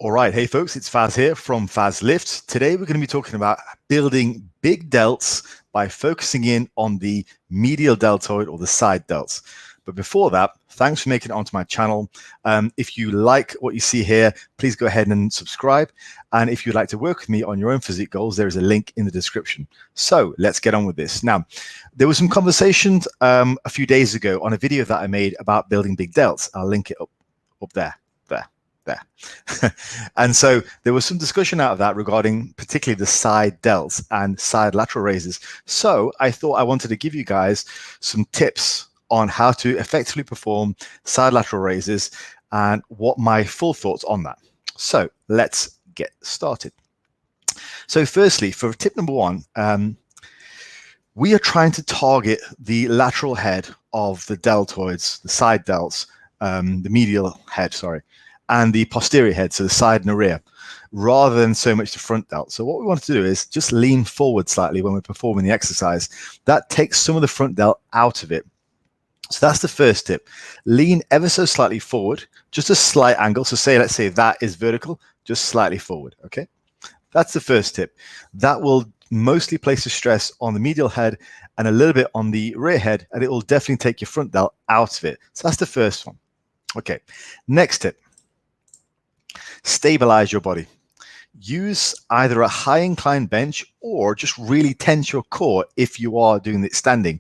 All right, hey folks, it's Faz here from Faz Lifts. Today we're going to be talking about building big delts by focusing in on the medial deltoid or the side delts. But before that, thanks for making it onto my channel. If you like what you see here, please go ahead and subscribe. And if you'd like to work with me on your own physique goals, there is a link in the description. So let's get on with this. Now, there was some conversations a few days ago on a video that I made about building big delts. I'll link it up there. And so there was some discussion out of that regarding particularly the side delts and side lateral raises. So I thought I wanted to give you guys some tips on how to effectively perform side lateral raises and what my full thoughts on that. So let's get started. So firstly, for tip number one, we are trying to target the lateral head of the deltoids, the side delts, the medial head, sorry, and the posterior head, so the side and the rear, rather than so much the front delt. So what we want to do is just lean forward slightly when we're performing the exercise. That takes some of the front delt out of it. So that's the first tip. Lean ever so slightly forward, just a slight angle. So say, let's say that is vertical, just slightly forward, okay? That's the first tip. That will mostly place the stress on the medial head and a little bit on the rear head, and it will definitely take your front delt out of it. So that's the first one. Okay, next tip. Stabilize your body. Use either a high incline bench or just really tense your core if you are doing it standing.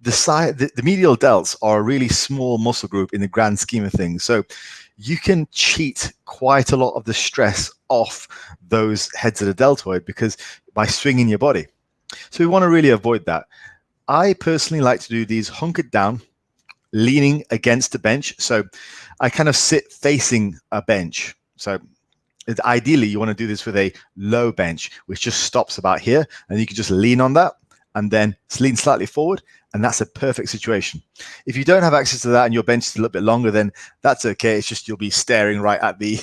The medial delts are a really small muscle group in the grand scheme of things. So you can cheat quite a lot of the stress off those heads of the deltoid because by swinging your body. So we want to really avoid that. I personally like to do these hunkered down, leaning against the bench. So I kind of sit facing a bench. So ideally you want to do this with a low bench, which just stops about here, and you can just lean on that and then lean slightly forward, and that's a perfect situation. If you don't have access to that and your bench is a little bit longer, then that's okay. It's just you'll be staring right at the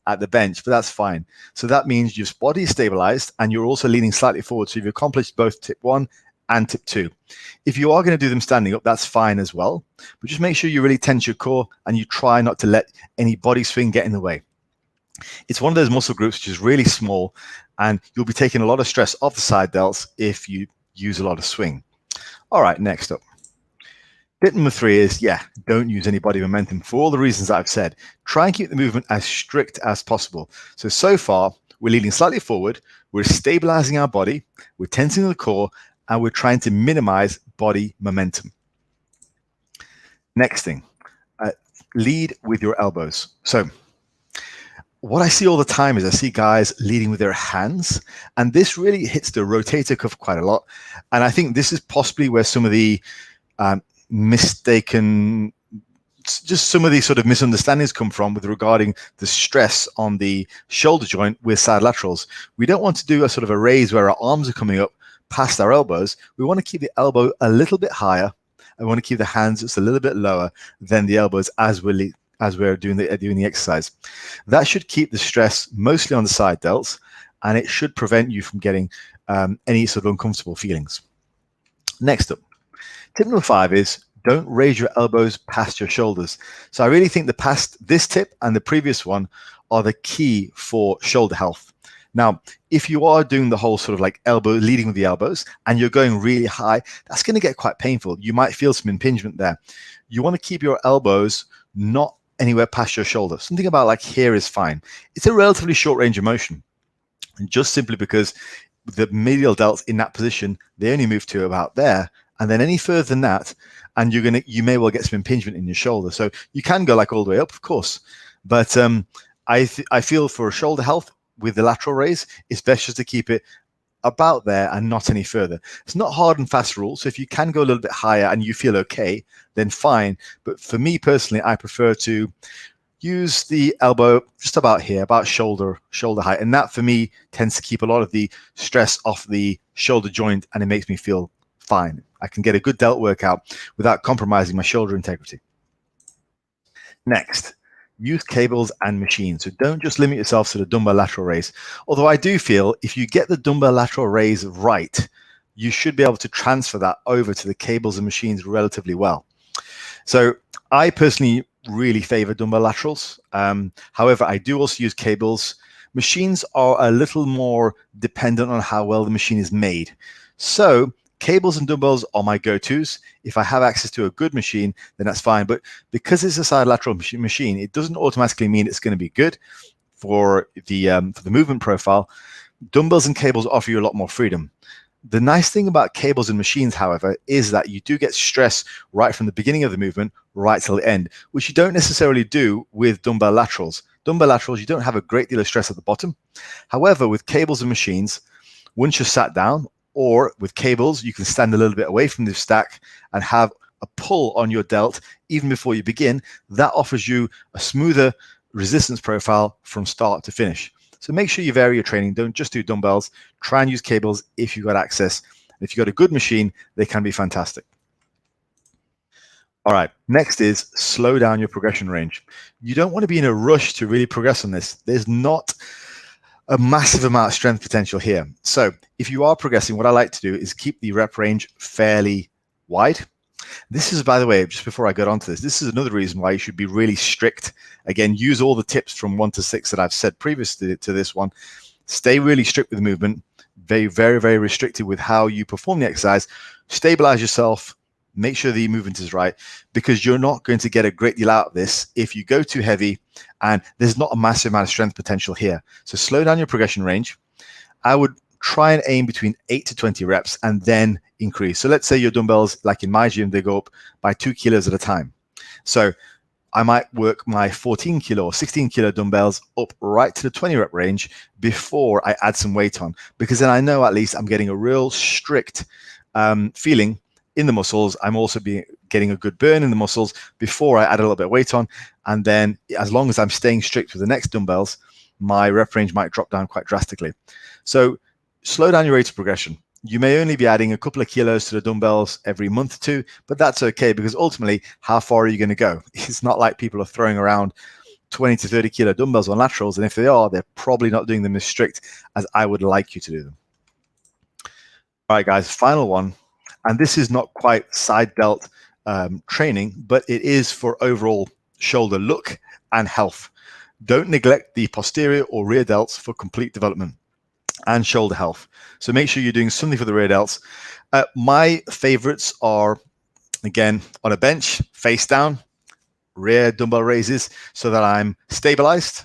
at the bench, but that's fine. So that means your body is stabilized and you're also leaning slightly forward. So you've accomplished both tip one and tip two. If you are going to do them standing up, that's fine as well, but just make sure you really tense your core and you try not to let any body swing get in the way. It's one of those muscle groups which is really small, and you'll be taking a lot of stress off the side delts if you use a lot of swing. All right, next up. Tip number three is, don't use any body momentum for all the reasons that I've said. Try and keep the movement as strict as possible. So far, we're leaning slightly forward, we're stabilizing our body, we're tensing the core, and we're trying to minimize body momentum. Next thing, lead with your elbows. So what I see all the time is I see guys leading with their hands, and this really hits the rotator cuff quite a lot. And I think this is possibly where some of the mistaken, just some of these sort of misunderstandings come from with regarding the stress on the shoulder joint with side laterals. We don't want to do a sort of a raise where our arms are coming up past our elbows. We want to keep the elbow a little bit higher, and we want to keep the hands just a little bit lower than the elbows as we're doing the exercise. That should keep the stress mostly on the side delts, and it should prevent you from getting any sort of uncomfortable feelings. Next up, tip number five is don't raise your elbows past your shoulders. So I really think this tip and the previous one are the key for shoulder health. Now, if you are doing the whole sort of like leading with the elbows and you're going really high, that's going to get quite painful. You might feel some impingement there. You want to keep your elbows not anywhere past your shoulder. Something about like here is fine. It's a relatively short range of motion, and just simply because the medial delts in that position, they only move to about there, and then any further than that, and you may well get some impingement in your shoulder. So you can go like all the way up, of course, but I feel for shoulder health with the lateral raise, it's best just to keep it about there and not any further. It's not hard and fast rule, so if you can go a little bit higher and you feel okay, then fine. But for me personally, I prefer to use the elbow just about here, about shoulder height, and that for me tends to keep a lot of the stress off the shoulder joint, and it makes me feel fine. I can get a good delt workout without compromising my shoulder integrity. Next, use cables and machines. So don't just limit yourself to the dumbbell lateral raise. Although I do feel if you get the dumbbell lateral raise right, you should be able to transfer that over to the cables and machines relatively well. So I personally really favor dumbbell laterals. However, I do also use cables. Machines are a little more dependent on how well the machine is made. So cables and dumbbells are my go-tos. If I have access to a good machine, then that's fine. But because it's a side lateral machine, it doesn't automatically mean it's going to be good for the movement profile. Dumbbells and cables offer you a lot more freedom. The nice thing about cables and machines, however, is that you do get stress right from the beginning of the movement right till the end, which you don't necessarily do with dumbbell laterals. Dumbbell laterals, you don't have a great deal of stress at the bottom. However, with cables and machines, once you're sat down, or with cables, you can stand a little bit away from the stack and have a pull on your delt even before you begin. That offers you a smoother resistance profile from start to finish. So make sure you vary your training. Don't just do dumbbells. Try and use cables if you've got access. If you've got a good machine, they can be fantastic. All right, next is slow down your progression range. You don't want to be in a rush to really progress on this. There's not a massive amount of strength potential here. So if you are progressing, what I like to do is keep the rep range fairly wide. This is, by the way, just before I get onto this, this is another reason why you should be really strict. Again, use all the tips from 1 to 6 that I've said previously to this one. Stay really strict with the movement, very, very, very restricted with how you perform the exercise. Stabilize yourself, make sure the movement is right, because you're not going to get a great deal out of this if you go too heavy and there's not a massive amount of strength potential here. So slow down your progression range. I would try and aim between 8 to 20 reps and then increase. So let's say your dumbbells, like in my gym, they go up by 2 kilos at a time. So I might work my 14 kilo or 16 kilo dumbbells up right to the 20 rep range before I add some weight on, because then I know at least I'm getting a real strict feeling in the muscles. I'm also getting a good burn in the muscles before I add a little bit of weight on. And then as long as I'm staying strict with the next dumbbells, my rep range might drop down quite drastically. So slow down your rate of progression. You may only be adding a couple of kilos to the dumbbells every month or two, but that's okay, because ultimately, how far are you going to go? It's not like people are throwing around 20 to 30 kilo dumbbells on laterals, and if they are, they're probably not doing them as strict as I would like you to do them. All right, guys, final one. And this is not quite side delt training, but it is for overall shoulder look and health. Don't neglect the posterior or rear delts for complete development and shoulder health. So make sure you're doing something for the rear delts. My favorites are, again, on a bench, face down, rear dumbbell raises, so that I'm stabilized,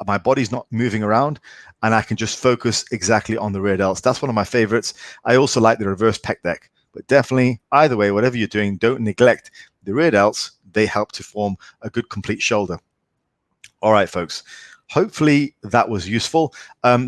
my body's not moving around, and I can just focus exactly on the rear delts. That's one of my favorites. I also like the reverse pec deck, but definitely either way, whatever you're doing, don't neglect the rear delts. They help to form a good complete shoulder. All right, folks. Hopefully that was useful.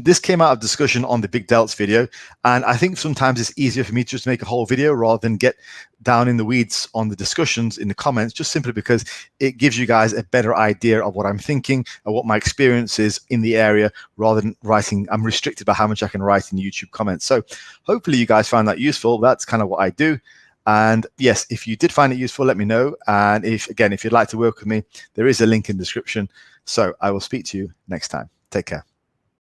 This came out of discussion on the big delts video, and I think sometimes it's easier for me to just make a whole video rather than get down in the weeds on the discussions in the comments, just simply because it gives you guys a better idea of what I'm thinking and what my experience is in the area, rather than writing. I'm restricted by how much I can write in the YouTube comments. So hopefully you guys found that useful. That's kind of what I do. And yes, if you did find it useful, let me know. And if you'd like to work with me, there is a link in the description. So I will speak to you next time. Take care.